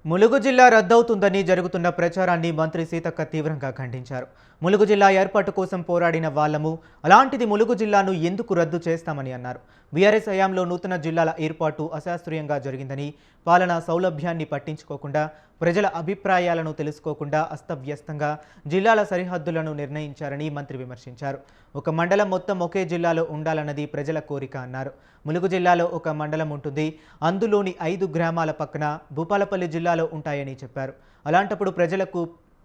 ములుగు జిల్లా రద్దవుతుందని జరుగుతున్న ప్రచారాన్ని మంత్రి సీతక్క తీవ్రంగా ఖండించారు. ములుగు జిల్లా ఏర్పాటు కోసం పోరాడిన వాళ్ళము, అలాంటిది ములుగు జిల్లాను ఎందుకు రద్దు చేస్తామని అన్నారు. బీఆర్ఎస్ హయాంలో నూతన జిల్లాల ఏర్పాటు అశాస్త్రీయంగా జరిగిందని, పాలనా సౌలభ్యాన్ని పట్టించుకోకుండా, ప్రజల అభిప్రాయాలను తెలుసుకోకుండా అస్తవ్యస్తంగా జిల్లాల సరిహద్దులను నిర్ణయించారని మంత్రి విమర్శించారు. ఒక మండలం మొత్తం ఒకే జిల్లాలో ఉండాలన్నది ప్రజల కోరిక అన్నారు. ములుగు జిల్లాలో ఒక మండలం ఉంటుంది, అందులోని 5 గ్రామాల పక్కన భూపాలపల్లి జిల్లాలో ఉంటాయని చెప్పారు. అలాంటప్పుడు ప్రజలకు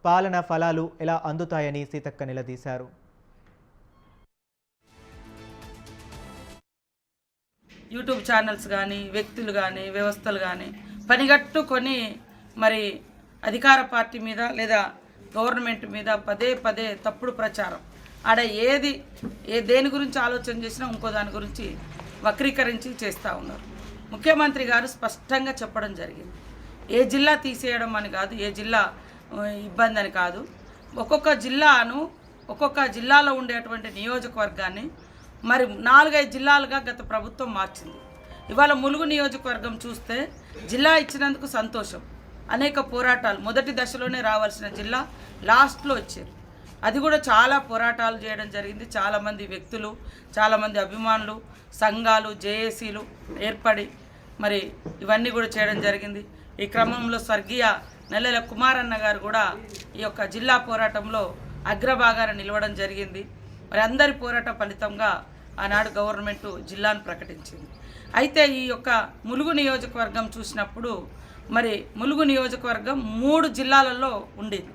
పాలన ఫలాలు ఎలా అందుతాయని సీతక్క నిలదీశారు. యూట్యూబ్ ఛానల్స్ కానీ, వ్యక్తులు కానీ, వ్యవస్థలు కానీ పనిగట్టుకొని మరి అధికార పార్టీ మీద లేదా గవర్నమెంట్ మీద పదే పదే తప్పుడు ప్రచారం, ఆడ దేని గురించి ఆలోచన చేసినా ఇంకో దాని గురించి వక్రీకరించి చేస్తూ ఉన్నారు. ముఖ్యమంత్రి గారు స్పష్టంగా చెప్పడం జరిగింది. ఏ జిల్లా తీసేయడం అని కాదు, ఏ జిల్లా ఇబ్బంది అని కాదు. ఒక్కొక్క జిల్లాలో ఉండేటువంటి నియోజకవర్గాన్ని మరి 4-5 జిల్లాలుగా గత ప్రభుత్వం మార్చింది. ఇవాళ ములుగు నియోజకవర్గం చూస్తే జిల్లా ఇచ్చినందుకు సంతోషం. అనేక పోరాటాలు, మొదటి దశలోనే రావాల్సిన జిల్లా లాస్ట్లో ఇచ్చారు. అది కూడా చాలా పోరాటాలు చేయడం జరిగింది. చాలామంది వ్యక్తులు, చాలామంది అభిమానులు, సంఘాలు, జేఏసీలు ఏర్పడి మరి ఇవన్నీ కూడా చేయడం జరిగింది. ఈ క్రమంలో స్వర్గీయ నెల్లెల కుమారన్న గారు కూడా ఈ యొక్క జిల్లా పోరాటంలో అగ్రభాగాన నిలవడం జరిగింది. మరి అందరి పోరాట ఫలితంగా ఆనాడు గవర్నమెంట్ జిల్లాను ప్రకటించింది. అయితే ఈ యొక్క ములుగు నియోజకవర్గం చూసినప్పుడు మరి ములుగు నియోజకవర్గం 3 జిల్లాలలో ఉండేది.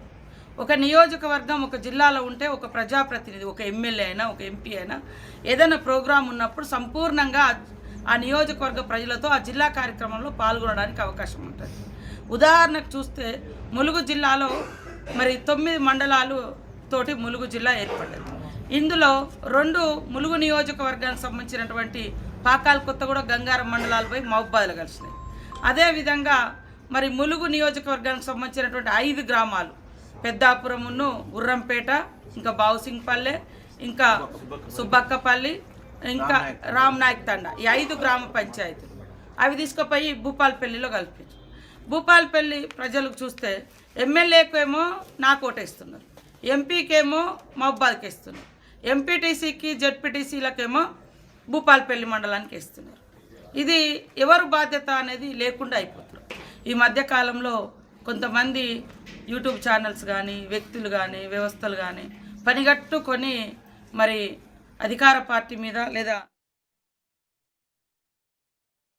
ఒక నియోజకవర్గం ఒక జిల్లాలో ఉంటే ఒక ప్రజాప్రతినిధి, ఒక ఎమ్మెల్యే అయినా, ఒక ఎంపీ అయినా ఏదైనా ప్రోగ్రాం ఉన్నప్పుడు సంపూర్ణంగా ఆ నియోజకవర్గ ప్రజలతో ఆ జిల్లా కార్యక్రమంలో పాల్గొనడానికి అవకాశం ఉంటుంది. ఉదాహరణకు చూస్తే ములుగు జిల్లాలో మరి 9 మండలాలు తోటి ములుగు జిల్లా ఏర్పడ్డది. ఇందులో 2 ములుగు నియోజకవర్గానికి సంబంధించినటువంటి పాకాల్, కొత్తగూడ, గంగారం మండలాలు పోయి మహబూబాద్లో కలిసినాయి. అదేవిధంగా మరి ములుగు నియోజకవర్గానికి సంబంధించినటువంటి 5 గ్రామాలు, పెద్దాపురమును, గుర్రంపేట, ఇంకా బావుసింగ్పల్లె, ఇంకా సుబ్బక్కపల్లి, ఇంకా రామ్నాయక్ తండా, ఈ 5 గ్రామ పంచాయతీలు అవి తీసుకుపోయి భూపాలపల్లిలో కలిపారు. భూపాలపల్లి ప్రజలకు చూస్తే ఎమ్మెల్యేకేమో నాకు ఓటేస్తున్నారు, ఎంపీకేమో మహబూబాద్కి ఇస్తున్నారు, ఎంపీటీసీకి జెడ్పీటీసీలకేమో భూపాలపల్లి మండలానికి ఇస్తున్నారు. ఇది ఎవరు బాధ్యత అనేది లేకుండా అయిపోతున్నారు. ఈ మధ్యకాలంలో కొంతమంది యూట్యూబ్ ఛానల్స్ కానీ, వ్యక్తులు కానీ, వ్యవస్థలు కానీ పనిగట్టుకొని మరి అధికార పార్టీ మీద లేదా